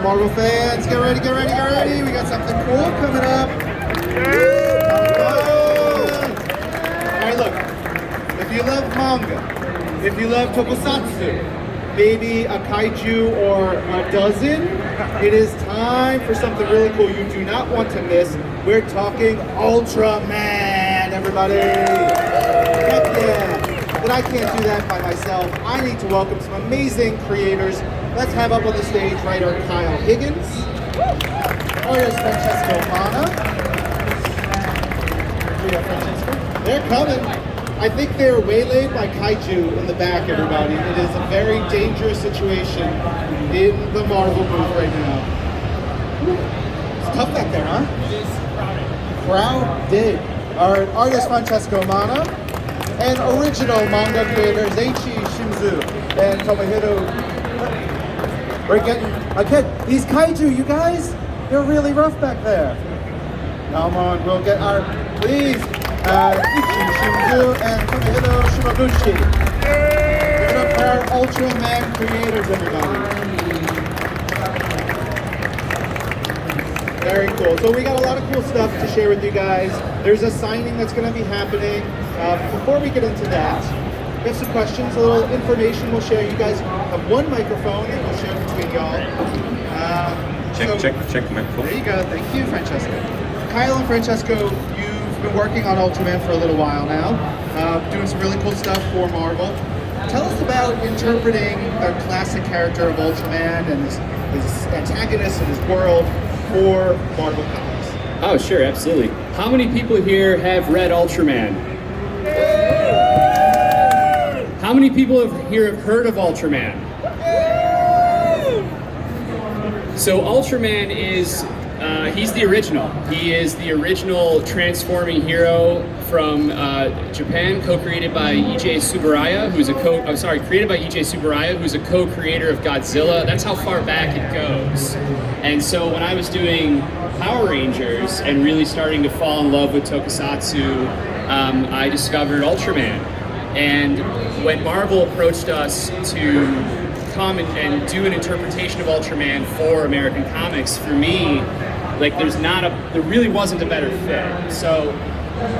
Marvel fans, get ready, get ready, get ready. We got something cool coming up. Alright, look. If you love manga, if you love tokusatsu, maybe a kaiju or a dozen, it is time for something really cool you do not want to miss. We're talking Ultraman, everybody. Heck yeah. But I can't do that by myself. I need to welcome some amazing creators. Let's have up on the stage writer Kyle Higgins, artist Francesco Manna. Francesco. They're coming. I think they're waylaid by kaiju in the back, everybody. It is a very dangerous situation in the Marvel booth right now. It's tough back there, huh? It is Crowded. Our artist Francesco Manna and original manga creators Eiichi, Shimizu, and Tomohiro. We're getting, again, these kaiju, you guys, they're really rough back there. Come on, we'll get our, please, Eiichi, Shimizu, and Tomohiro Shimoguchi. Give it up for our Ultraman creators, everybody. Very cool. So we got a lot of cool stuff to share with you guys. There's a signing that's going to be happening. Before we get into that, we have some questions, a little information we'll share. You guys have one microphone that we'll share between y'all. Check microphone. There you go. Thank you, Francesco. Kyle and Francesco, you've been working on Ultraman for a little while now, doing some really cool stuff for Marvel. Tell us about interpreting the classic character of Ultraman and his antagonist and his world for Marvel Comics. Oh, sure, absolutely. How many people here have read Ultraman? How many people here have heard of Ultraman? So Ultraman is, he's the original. He is the original transforming hero from Japan, co-created by Tsuburaya, who's created by Tsuburaya, who's a co-creator of Godzilla. That's how far back it goes. And so when I was doing Power Rangers and really starting to fall in love with tokusatsu, I discovered Ultraman. And when Marvel approached us to come and do an interpretation of Ultraman for American comics, for me, like there really wasn't a better fit. So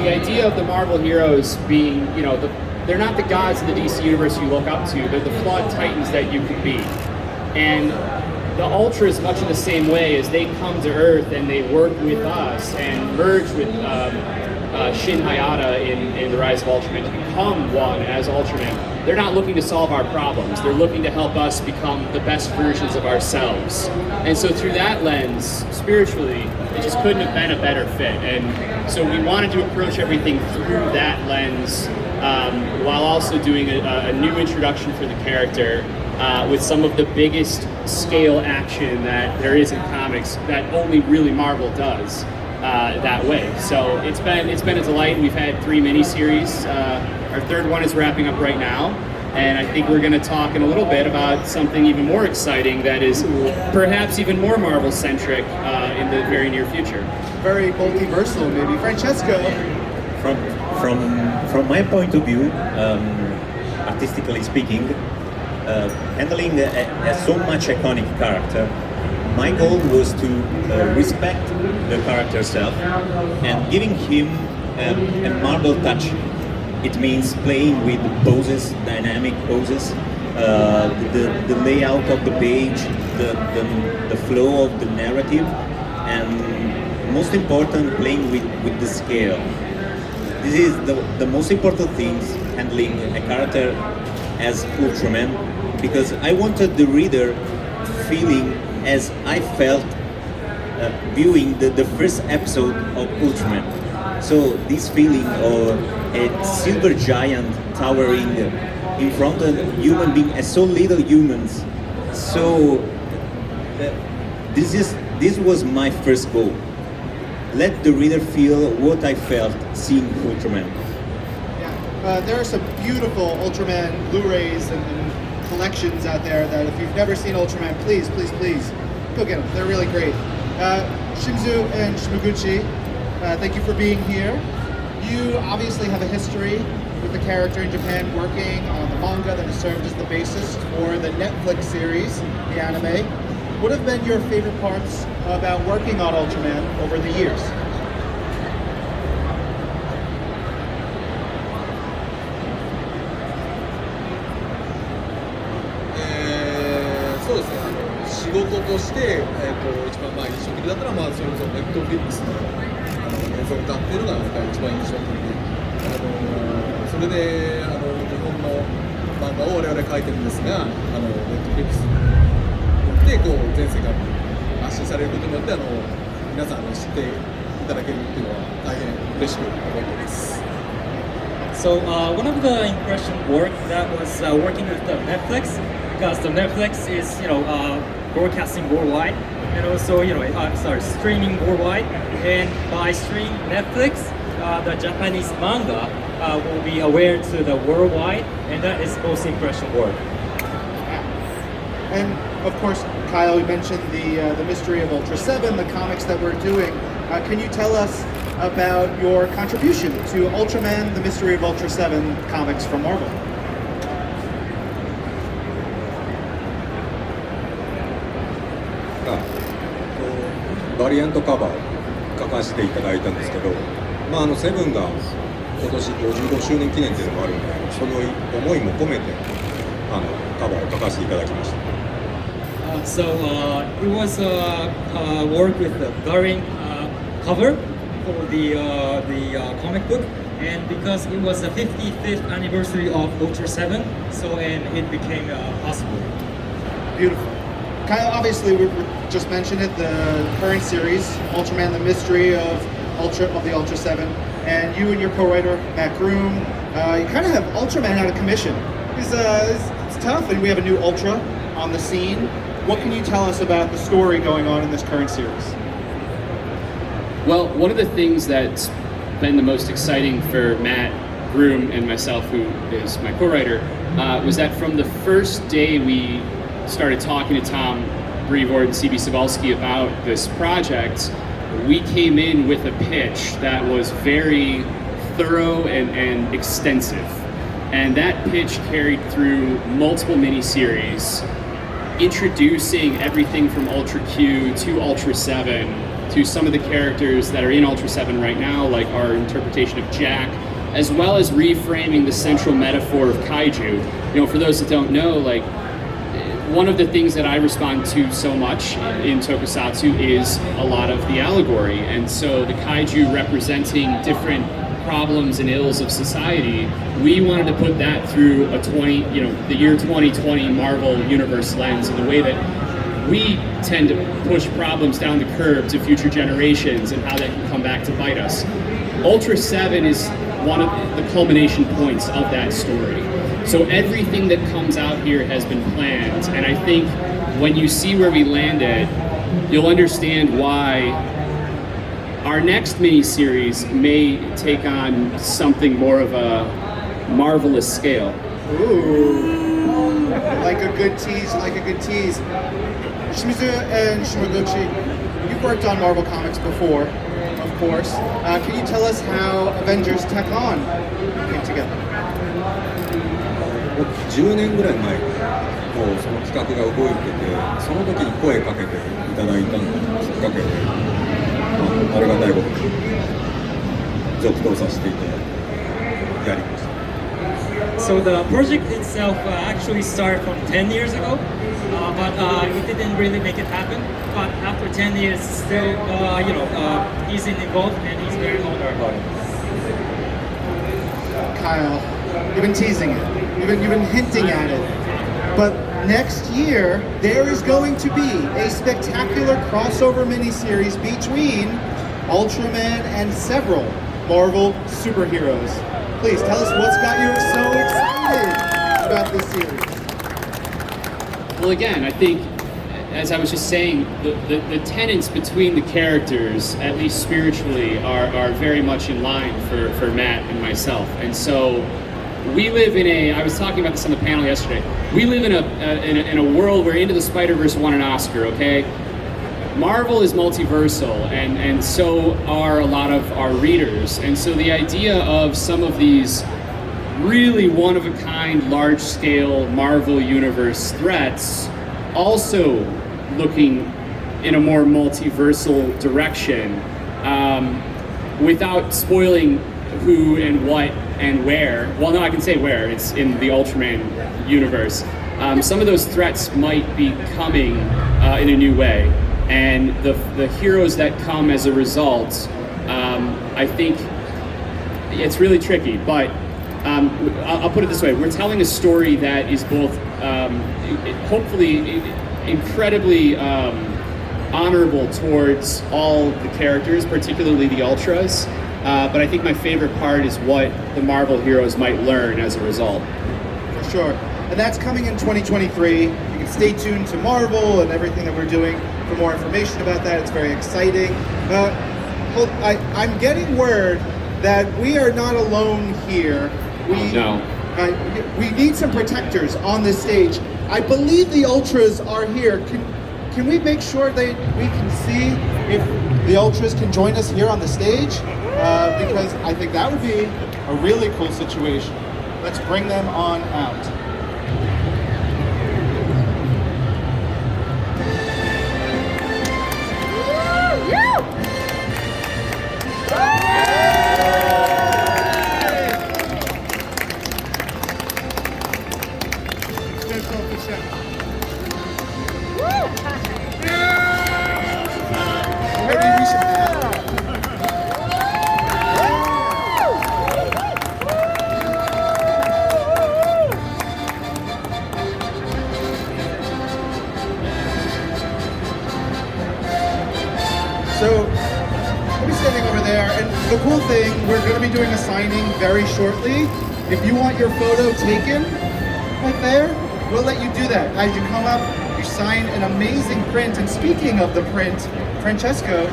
the idea of the Marvel heroes being, they're not the gods of the DC universe you look up to, they're the flawed titans that you could be. And the Ultras, much in the same way, as they come to Earth and they work with us and merge with Shin Hayata in The Rise of Ultraman to become one as Ultraman, they're not looking to solve our problems. They're looking to help us become the best versions of ourselves. And so through that lens, spiritually, it just couldn't have been a better fit. And so we wanted to approach everything through that lens, while also doing a new introduction for the character, with some of the biggest scale action that there is in comics that only really Marvel does that way. So it's been a delight. We've had 3 miniseries. Our 3rd one is wrapping up right now, and I think we're going to talk in a little bit about something even more exciting that is perhaps even more Marvel-centric in the very near future. Very multiversal, maybe. Francesco? From my point of view, artistically speaking, handling a so much iconic character, my goal was to respect the character self and giving him a Marvel touch. It means playing with poses, dynamic poses, the layout of the page, the flow of the narrative, and most important, playing with the scale. This is the most important things, handling a character as Ultraman, because I wanted the reader feeling as I felt viewing the first episode of Ultraman. So this feeling of a silver giant towering in front of human being as so little humans. So this was my first goal. Let the reader feel what I felt seeing Ultraman. Yeah, there are some beautiful Ultraman Blu-rays and collections out there that if you've never seen Ultraman, please go get them. They're really great. Shimizu and Shimoguchi, thank you for being here. You obviously have a history with the character in Japan, working on the manga that has served as the basis for the Netflix series, the anime. what have been your favorite parts about working on Ultraman over the years? そうですね、仕事として、一番印象的だったら、それこそネットフリックスの映像化っていうのが一番印象的で、それで日本の漫画を我々描いてるんですが、ネットフリックスによって全世界に発信されることによって皆さんに知っていただけるっていうのは大変嬉しく思っています。So one of the impression work that was working with the Netflix, because the Netflix is broadcasting worldwide and also streaming worldwide, and by streaming Netflix, the Japanese manga will be aware to the worldwide, and that is most impression work. And of course, Kyle, you mentioned the mystery of Ultraseven, the comics that we're doing. Can you tell us about your contribution to Ultraman, the Mystery of Ultraseven comics from Marvel? バリアントカバーを書かせていただいたんですけど、セブンが今年55周年記念っていうのもあるので、その思いも込めてカバーを書かせていただきました。So it was work with the Daring cover for the comic book, and because it was the 55th anniversary of Ultraseven, and it became possible. Beautiful. Kyle, obviously we just mentioned it, the current series, Ultraman, the Mystery of the Ultraseven, and you and your co-writer, Matt Groom, you kind of have Ultraman out of commission. It's tough, and we have a new Ultra on the scene. What can you tell us about the story going on in this current series? Well, one of the things that's been the most exciting for Matt Groom and myself, who is my co-writer, was that from the first day we started talking to Tom Brevoort and C.B. Cebulski about this project, we came in with a pitch that was very thorough and extensive. And that pitch carried through multiple miniseries, introducing everything from Ultra Q to Ultra 7 to some of the characters that are in Ultra 7 right now, like our interpretation of Jack, as well as reframing the central metaphor of kaiju. For those that don't know, one of the things that I respond to so much in tokusatsu is a lot of the allegory, and so the kaiju representing different problems and ills of society, we wanted to put that through the year 2020 Marvel Universe lens, in the way that we tend to push problems down the curb to future generations and how that can come back to bite us. Ultra 7 is one of the culmination points of that story. So everything that comes out here has been planned, and I think when you see where we landed, you'll understand why our next mini-series may take on something more of a marvelous scale. Ooh, like a good tease, Shimizu and Shimoguchi, you've worked on Marvel Comics before, of course. Can you tell us how Avengers Tech On came together? 10年ぐらい前にその企画が動いてて、その時に声かけていただいたのがきっかけで、ありがたいことに続投させていただいてやりました。So the project itself actually started from 10 years ago, but it didn't really make it happen. But after 10 years, still, he's involved and he's very honored about it. Kyle, you've been teasing it. You've been hinting at it. But next year, there is going to be a spectacular crossover miniseries between Ultraman and several Marvel superheroes. Please tell us what's got you so excited about this series. Well, again, I think, as I was just saying, the tenets between the characters, at least spiritually, are very much in line for Matt and myself. And so we live I was talking about this on the panel yesterday, we live in a world where Into the Spider-Verse won an Oscar, okay? Marvel is multiversal, and so are a lot of our readers. And so the idea of some of these really one-of-a-kind, large-scale Marvel Universe threats also looking in a more multiversal direction, without spoiling who and what and where. Well, no, I can say where. It's in the Ultraman universe. Some of those threats might be coming in a new way, and the heroes that come as a result, I think it's really tricky. But I'll put it this way: we're telling a story that is both hopefully incredibly honorable towards all the characters, particularly the Ultras. But I think my favorite part is what the Marvel heroes might learn as a result. For sure. And that's coming in 2023. You can stay tuned to Marvel and everything that we're doing for more information about that. It's very exciting. I'm getting word that we are not alone here. We need some protectors on this stage. I believe the Ultras are here. Can we make sure that we can see if the Ultras can join us here on the stage? Because I think that would be a really cool situation. Let's bring them on out. So, I'll be standing over there, and the cool thing, we're going to be doing a signing very shortly. If you want your photo taken right there, we'll let you do that. As you come up, you sign an amazing print. And speaking of the print, Francesco,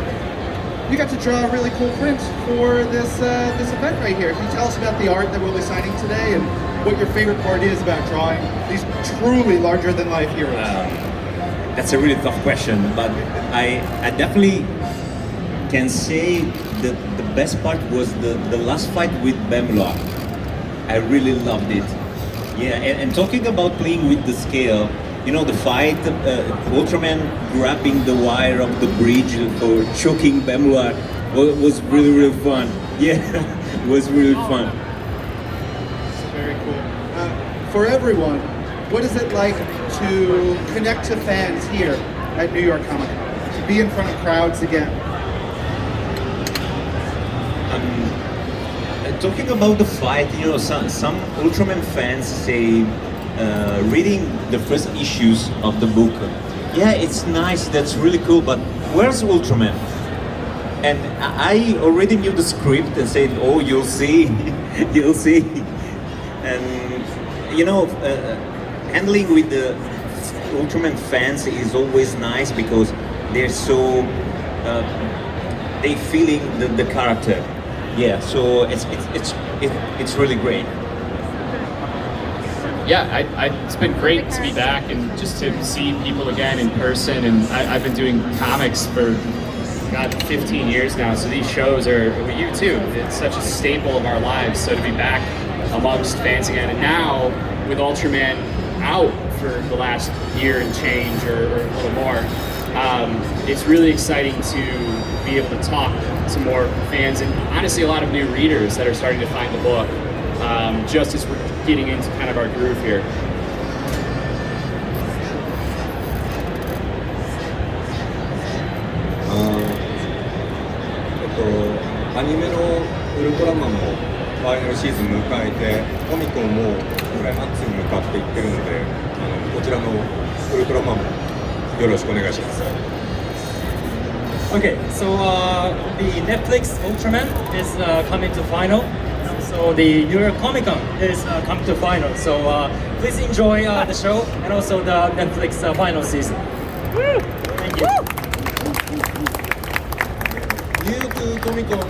you got to draw a really cool print for this event right here. Can you tell us about the art that we'll be signing today and what your favorite part is about drawing these truly larger-than-life heroes? That's a really tough question, but I definitely can say that the best part was the last fight with Bemlock. I really loved it. Yeah, and talking about playing with the scale, you know, the fight, Ultraman grabbing the wire of the bridge for choking Bemlock was really, really fun. Yeah, it was really fun. Very cool. For everyone, what is it like to connect to fans here at New York Comic Con? To be in front of crowds again? Talking about the fight, you know, some Ultraman fans say reading the first issues of the book, yeah, it's nice, that's really cool, but where's Ultraman? And I already knew the script and said, oh, you'll see, you'll see. And, you know, handling with the Ultraman fans is always nice because they're so, they feeling the character. Yeah, so it's really great. Yeah, it's been great to be back and just to see people again in person. And I've been doing comics for, 15 years now. So these shows are, with you too, it's such a staple of our lives. So to be back amongst fans again, and now with Ultraman out for the last year and change or a little more, it's really exciting to be able to talk to more fans and honestly a lot of new readers that are starting to find the book just as we're getting into kind of our groove here. アニメのウルトラマンもファイナルシーズン迎えて、コミコンもクライマックスに向かっていってるので、こちらのウルトラマンもよろしくお願いします。 Okay, so the Netflix Ultraman is coming to final. So the New York Comic Con is coming to final. So please enjoy the show and also the Netflix final season. Thank you. ニューヨークコミコンに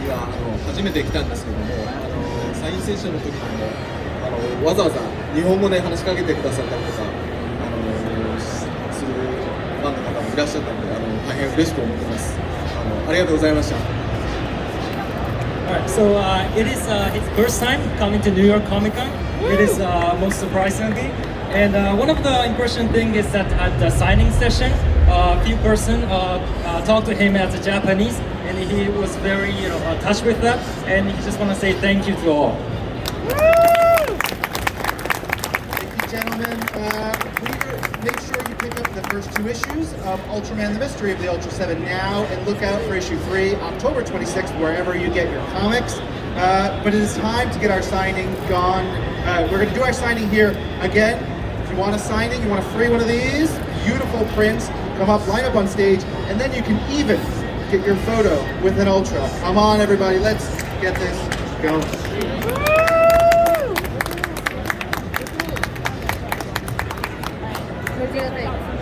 は初めて来たんですけども、サインセッションの時にもわざわざ日本語で話しかけてくださったりとかするファンの方もいらっしゃったので大変嬉しく思ってます。ありがとうございました。 Alright, so it is his first time coming to New York Comic Con. It is most surprisingly, And one of the impression thing is that at the signing session, a few person talked to him as a Japanese, and he was very touched with that, and he just want to say thank you to all. Thank you, gentlemen. Make sure you pick up the first 2 issues of Ultraman: The Mystery of the Ultraseven now, and look out for issue 3, October 26th, wherever you get your comics. But it is time to get our signing gone. We're going to do our signing here again. If you want a signing, you want a free one of these beautiful prints, come up, line up on stage, and then you can even get your photo with an Ultra. Come on, everybody, let's get this going. What do you think?